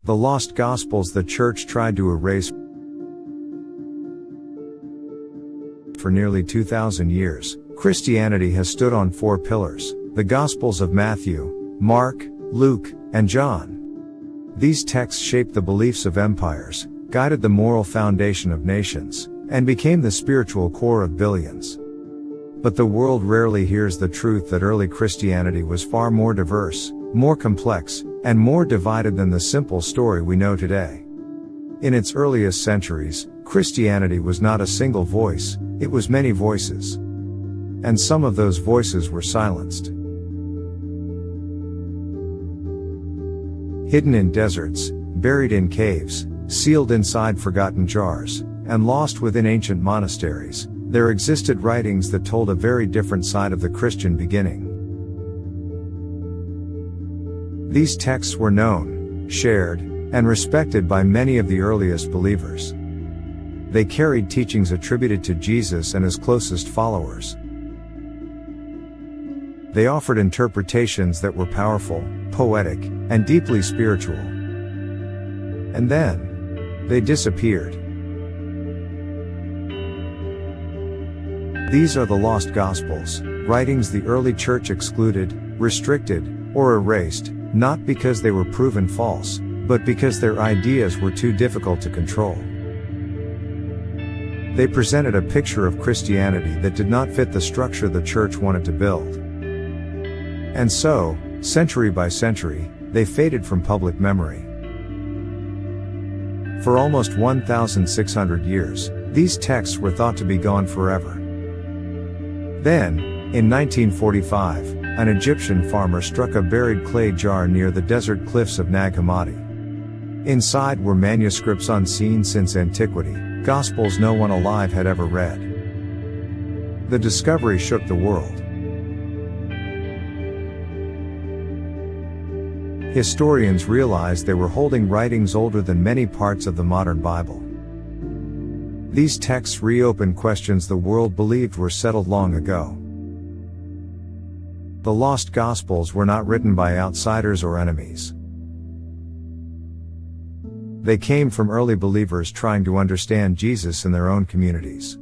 The lost Gospels the Church tried to erase for nearly 2,000 years. Christianity has stood on four pillars: the Gospels of Matthew, Mark, Luke, and John. These texts shaped the beliefs of empires, guided the moral foundation of nations, and became the spiritual core of billions. But the world rarely hears the truth that early Christianity was far more diverse, more complex, and more divided than the simple story we know today. In its earliest centuries, Christianity was not a single voice, it was many voices. And some of those voices were silenced. Hidden in deserts, buried in caves, sealed inside forgotten jars, and lost within ancient monasteries, there existed writings that told a very different side of the Christian beginning. These texts were known, shared, and respected by many of the earliest believers. They carried teachings attributed to Jesus and his closest followers. They offered interpretations that were powerful, poetic, and deeply spiritual. And then, they disappeared. These are the lost Gospels, writings the early church excluded, restricted, or erased, not because they were proven false, but because their ideas were too difficult to control. They presented a picture of Christianity that did not fit the structure the church wanted to build. And so, century by century, they faded from public memory. For almost 1,600 years, these texts were thought to be gone forever. Then, in 1945, an Egyptian farmer struck a buried clay jar near the desert cliffs of Nag Hammadi. Inside were manuscripts unseen since antiquity, Gospels no one alive had ever read. The discovery shook the world. Historians realized they were holding writings older than many parts of the modern Bible. These texts reopened questions the world believed were settled long ago. The lost Gospels were not written by outsiders or enemies. They came from early believers trying to understand Jesus in their own communities.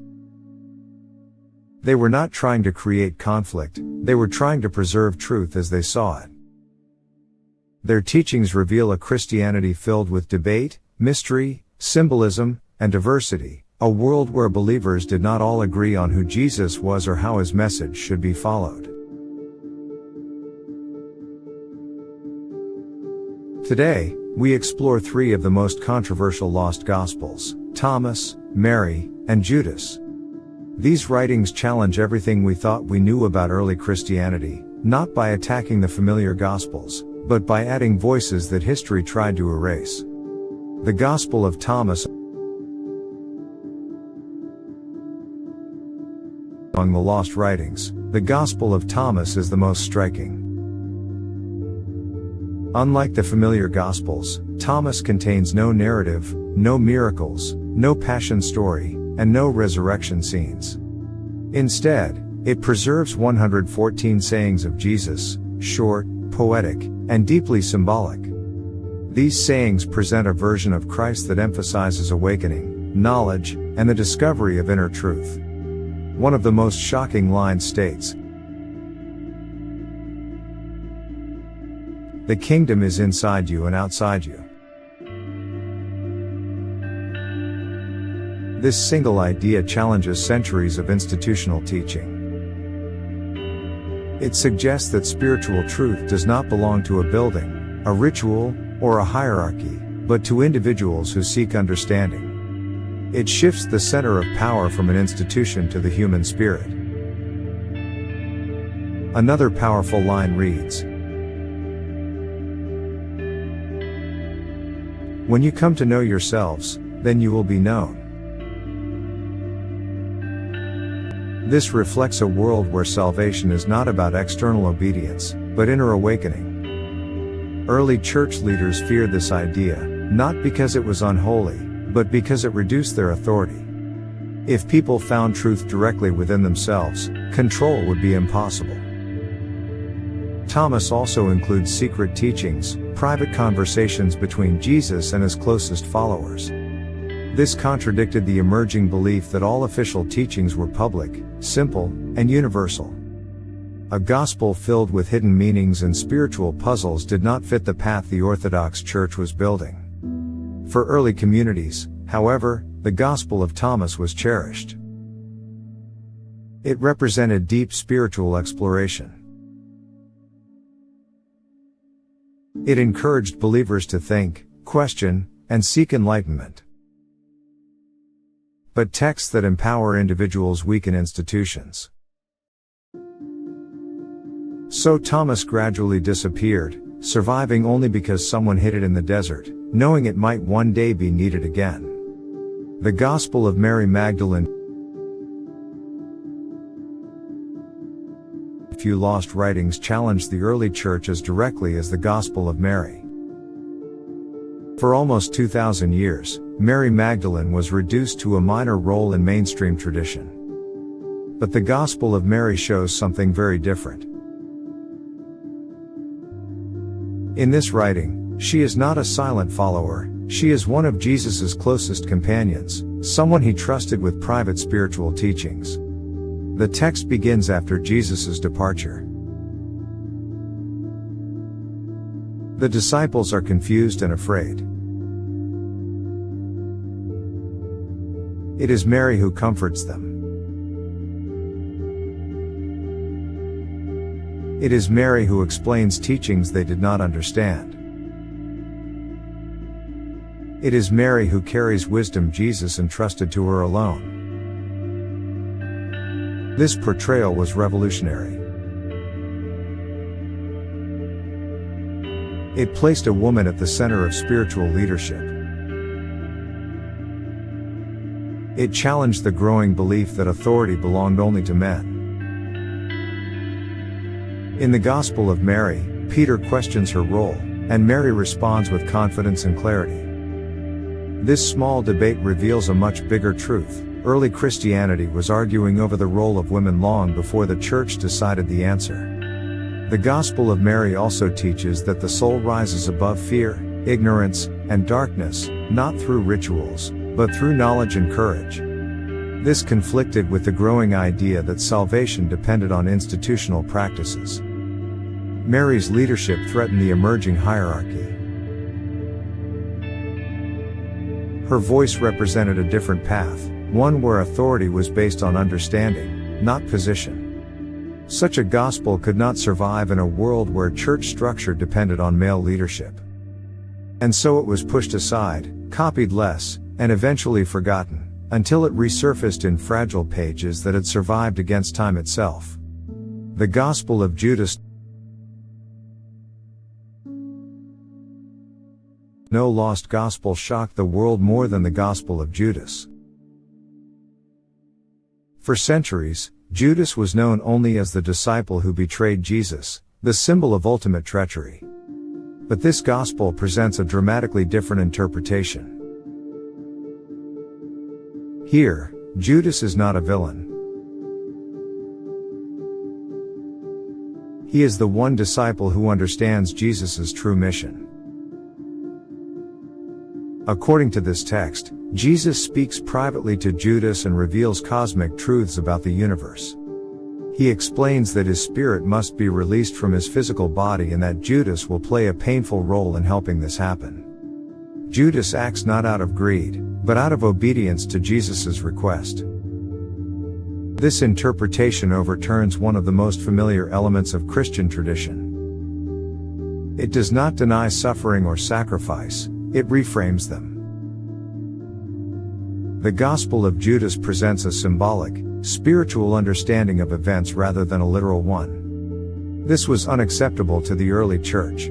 They were not trying to create conflict, they were trying to preserve truth as they saw it. Their teachings reveal a Christianity filled with debate, mystery, symbolism, and diversity, a world where believers did not all agree on who Jesus was or how his message should be followed. Today, we explore three of the most controversial lost Gospels: Thomas, Mary, and Judas. These writings challenge everything we thought we knew about early Christianity, not by attacking the familiar Gospels, but by adding voices that history tried to erase. The Gospel of Thomas. Among the lost writings, the Gospel of Thomas is the most striking. Unlike the familiar Gospels, Thomas contains no narrative, no miracles, no passion story, and no resurrection scenes. Instead, it preserves 114 sayings of Jesus, short, poetic, and deeply symbolic. These sayings present a version of Christ that emphasizes awakening, knowledge, and the discovery of inner truth. One of the most shocking lines states, "The kingdom is inside you and outside you." This single idea challenges centuries of institutional teaching. It suggests that spiritual truth does not belong to a building, a ritual, or a hierarchy, but to individuals who seek understanding. It shifts the center of power from an institution to the human spirit. Another powerful line reads, "When you come to know yourselves, then you will be known." This reflects a world where salvation is not about external obedience, but inner awakening. Early church leaders feared this idea, not because it was unholy, but because it reduced their authority. If people found truth directly within themselves, control would be impossible. Thomas also includes secret teachings, private conversations between Jesus and his closest followers. This contradicted the emerging belief that all official teachings were public, simple, and universal. A gospel filled with hidden meanings and spiritual puzzles did not fit the path the Orthodox Church was building. For early communities, however, the Gospel of Thomas was cherished. It represented deep spiritual exploration. It encouraged believers to think, question, and seek enlightenment. But texts that empower individuals weaken institutions. So Thomas gradually disappeared, surviving only because someone hid it in the desert, knowing it might one day be needed again. The Gospel of Mary Magdalene. Few lost writings challenged the early church as directly as the Gospel of Mary. For almost 2,000 years, Mary Magdalene was reduced to a minor role in mainstream tradition. But the Gospel of Mary shows something very different. In this writing, she is not a silent follower, she is one of Jesus's closest companions, someone he trusted with private spiritual teachings. The text begins after Jesus's departure. The disciples are confused and afraid. It is Mary who comforts them. It is Mary who explains teachings they did not understand. It is Mary who carries wisdom Jesus entrusted to her alone. This portrayal was revolutionary. It placed a woman at the center of spiritual leadership. It challenged the growing belief that authority belonged only to men. In the Gospel of Mary, Peter questions her role, and Mary responds with confidence and clarity. This small debate reveals a much bigger truth. Early Christianity was arguing over the role of women long before the Church decided the answer. The Gospel of Mary also teaches that the soul rises above fear, ignorance, and darkness, not through rituals, but through knowledge and courage. This conflicted with the growing idea that salvation depended on institutional practices. Mary's leadership threatened the emerging hierarchy. Her voice represented a different path, one where authority was based on understanding, not position. Such a gospel could not survive in a world where church structure depended on male leadership. And so it was pushed aside, copied less, and eventually forgotten, until it resurfaced in fragile pages that had survived against time itself. The Gospel of Judas. No lost gospel shocked the world more than the Gospel of Judas. For centuries, Judas was known only as the disciple who betrayed Jesus, the symbol of ultimate treachery. But this gospel presents a dramatically different interpretation. Here, Judas is not a villain. He is the one disciple who understands Jesus' true mission. According to this text, Jesus speaks privately to Judas and reveals cosmic truths about the universe. He explains that his spirit must be released from his physical body and that Judas will play a painful role in helping this happen. Judas acts not out of greed, but out of obedience to Jesus' request. This interpretation overturns one of the most familiar elements of Christian tradition. It does not deny suffering or sacrifice, it reframes them. The Gospel of Judas presents a symbolic, spiritual understanding of events rather than a literal one. This was unacceptable to the early church.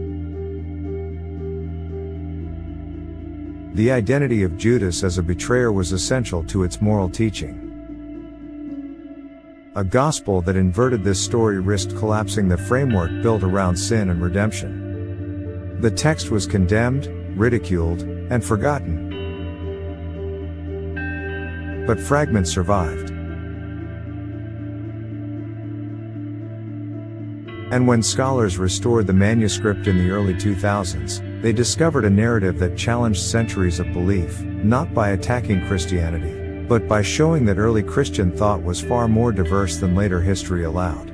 The identity of Judas as a betrayer was essential to its moral teaching. A gospel that inverted this story risked collapsing the framework built around sin and redemption. The text was condemned, ridiculed, and forgotten. But fragments survived. And when scholars restored the manuscript in the early 2000s, they discovered a narrative that challenged centuries of belief, not by attacking Christianity, but by showing that early Christian thought was far more diverse than later history allowed.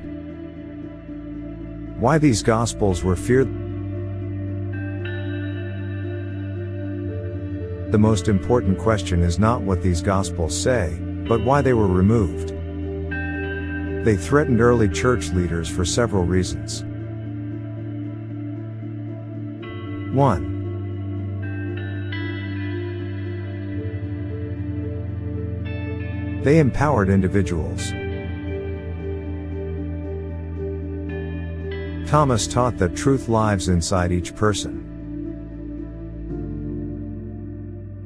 Why these Gospels were feared? The most important question is not what these Gospels say, but why they were removed. They threatened early church leaders for several reasons. 1. They empowered individuals. Thomas taught that truth lives inside each person.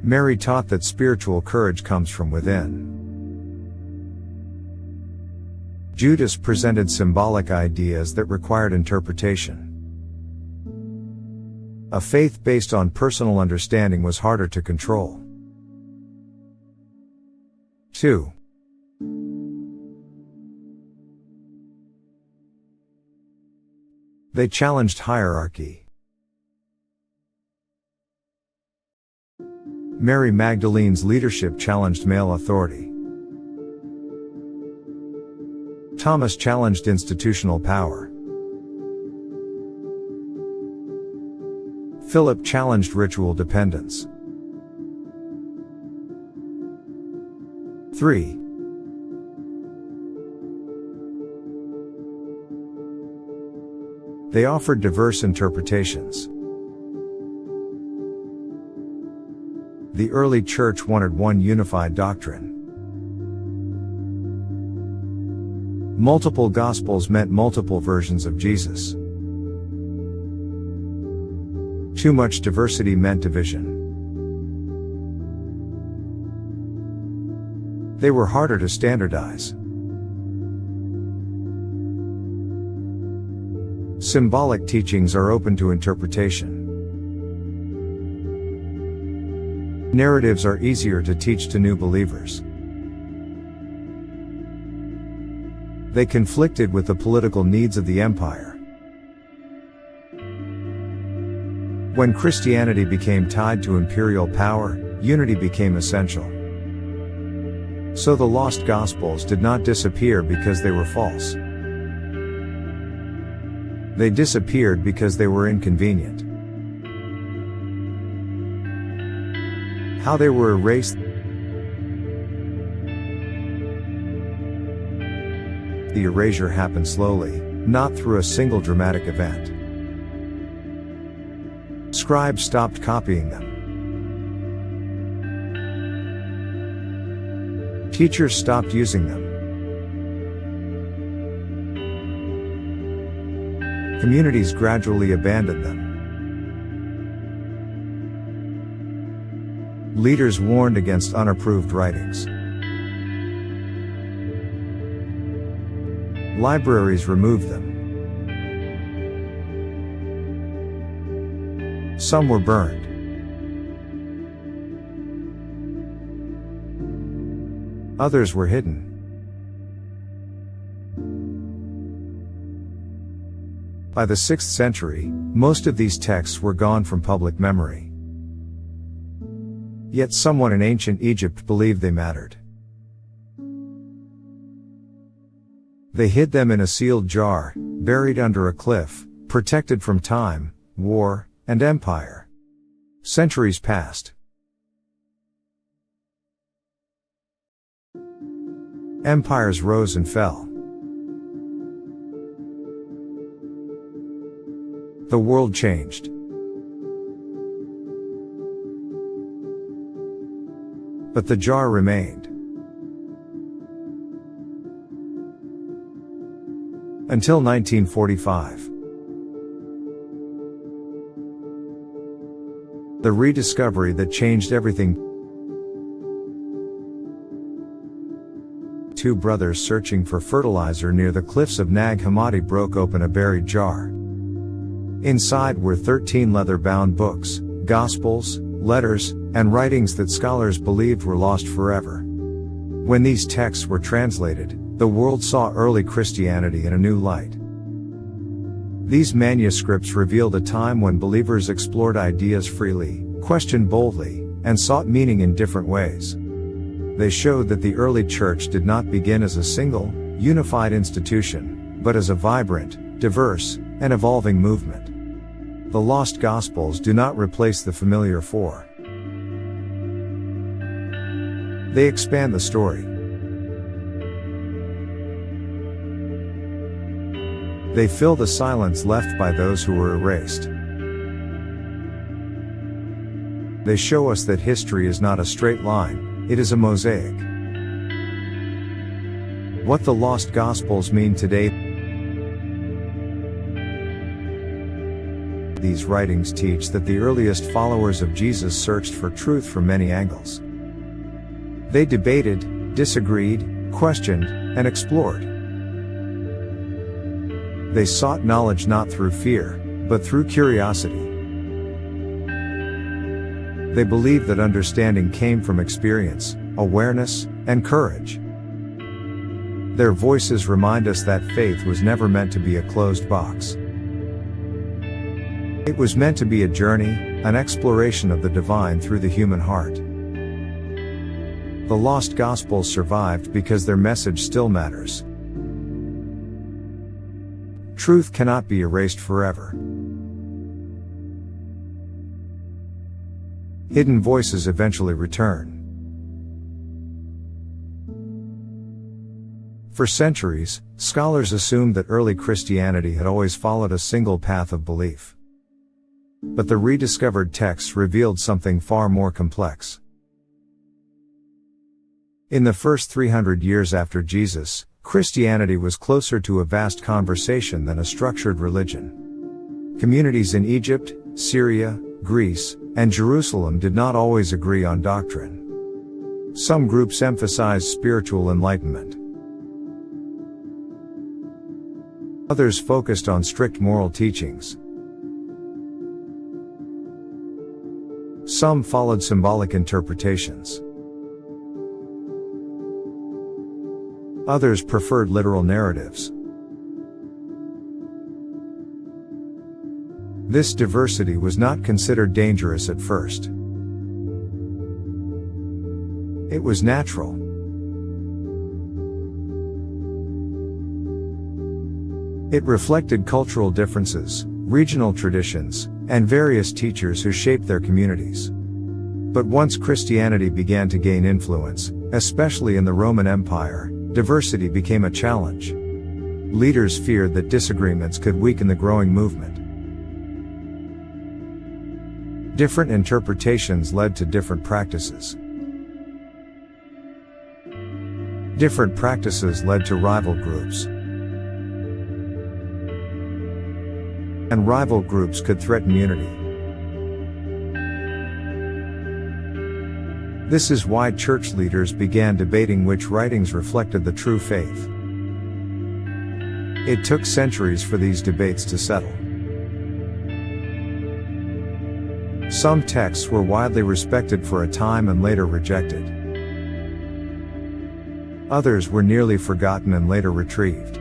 Mary taught that spiritual courage comes from within. Judas presented symbolic ideas that required interpretation. A faith based on personal understanding was harder to control. 2. They challenged hierarchy. Mary Magdalene's leadership challenged male authority. Thomas challenged institutional power. Philip challenged ritual dependence. 3. They offered diverse interpretations. The early church wanted one unified doctrine. Multiple Gospels meant multiple versions of Jesus. Too much diversity meant division. They were harder to standardize. Symbolic teachings are open to interpretation. Narratives are easier to teach to new believers. They conflicted with the political needs of the empire. When Christianity became tied to imperial power, unity became essential. So the lost Gospels did not disappear because they were false. They disappeared because they were inconvenient. How they were erased. The erasure happened slowly, not through a single dramatic event. Scribes stopped copying them. Teachers stopped using them. Communities gradually abandoned them. Leaders warned against unapproved writings. Libraries removed them. Some were burned. Others were hidden. By the 6th century, most of these texts were gone from public memory. Yet someone in ancient Egypt believed they mattered. They hid them in a sealed jar, buried under a cliff, protected from time, war, and empire. Centuries passed. Empires rose and fell. The world changed. But the jar remained. Until 1945. The rediscovery that changed everything. Two brothers searching for fertilizer near the cliffs of Nag Hammadi broke open a buried jar. Inside were 13 leather-bound books, gospels, letters, and writings that scholars believed were lost forever. When these texts were translated, the world saw early Christianity in a new light. These manuscripts revealed a time when believers explored ideas freely, questioned boldly, and sought meaning in different ways. They showed that the early church did not begin as a single, unified institution, but as a vibrant, diverse, and evolving movement. The lost Gospels do not replace the familiar four. They expand the story. They fill the silence left by those who were erased. They show us that history is not a straight line, it is a mosaic. What the lost Gospels mean today. These writings teach that the earliest followers of Jesus searched for truth from many angles. They debated, disagreed, questioned, and explored. They sought knowledge not through fear, but through curiosity. They believed that understanding came from experience, awareness, and courage. Their voices remind us that faith was never meant to be a closed box. It was meant to be a journey, an exploration of the divine through the human heart. The lost Gospels survived because their message still matters. Truth cannot be erased forever. Hidden voices eventually return. For centuries, scholars assumed that early Christianity had always followed a single path of belief. But the rediscovered texts revealed something far more complex. In the first 300 years after Jesus, Christianity was closer to a vast conversation than a structured religion. Communities in Egypt, Syria, Greece, and Jerusalem did not always agree on doctrine. Some groups emphasized spiritual enlightenment. Others focused on strict moral teachings. Some followed symbolic interpretations. Others preferred literal narratives. This diversity was not considered dangerous at first. It was natural. It reflected cultural differences, regional traditions, and various teachers who shaped their communities. But once Christianity began to gain influence, especially in the Roman Empire, diversity became a challenge. Leaders feared that disagreements could weaken the growing movement. Different interpretations led to different practices. Different practices led to rival groups. And rival groups could threaten unity. This is why church leaders began debating which writings reflected the true faith. It took centuries for these debates to settle. Some texts were widely respected for a time and later rejected. Others were nearly forgotten and later retrieved.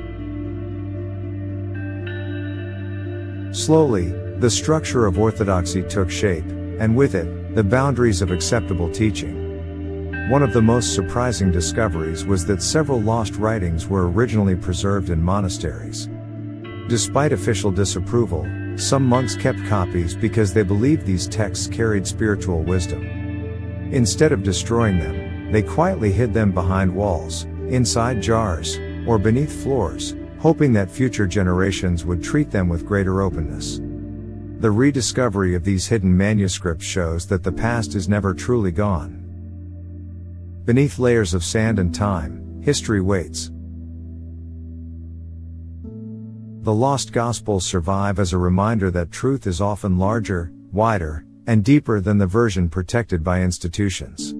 Slowly, the structure of orthodoxy took shape, and with it, the boundaries of acceptable teaching. One of the most surprising discoveries was that several lost writings were originally preserved in monasteries. Despite official disapproval, some monks kept copies because they believed these texts carried spiritual wisdom. Instead of destroying them, they quietly hid them behind walls, inside jars, or beneath floors, hoping that future generations would treat them with greater openness. The rediscovery of these hidden manuscripts shows that the past is never truly gone. Beneath layers of sand and time, history waits. The lost Gospels survive as a reminder that truth is often larger, wider, and deeper than the version protected by institutions.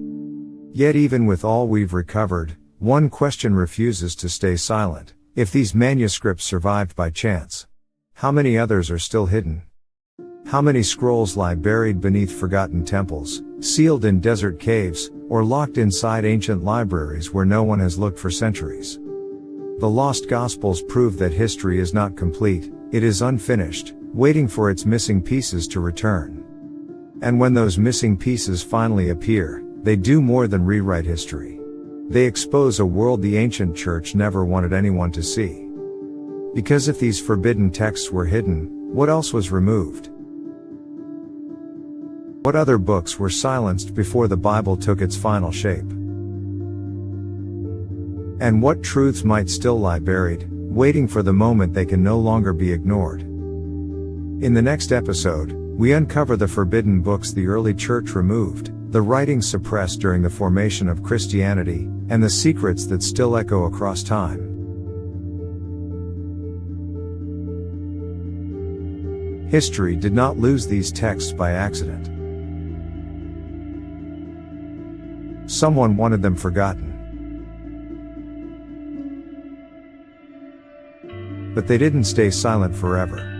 Yet even with all we've recovered, one question refuses to stay silent. If these manuscripts survived by chance, how many others are still hidden? How many scrolls lie buried beneath forgotten temples, sealed in desert caves, or locked inside ancient libraries where no one has looked for centuries? The lost Gospels prove that history is not complete, It is unfinished, waiting for its missing pieces to return. And when those missing pieces finally appear, they do more than rewrite history. They expose a world the ancient church never wanted anyone to see. Because if these forbidden texts were hidden, what else was removed? What other books were silenced before the Bible took its final shape? And what truths might still lie buried, waiting for the moment they can no longer be ignored? In the next episode, we uncover the forbidden books the early church removed, the writings suppressed during the formation of Christianity, and the secrets that still echo across time. History did not lose these texts by accident. Someone wanted them forgotten. But they didn't stay silent forever.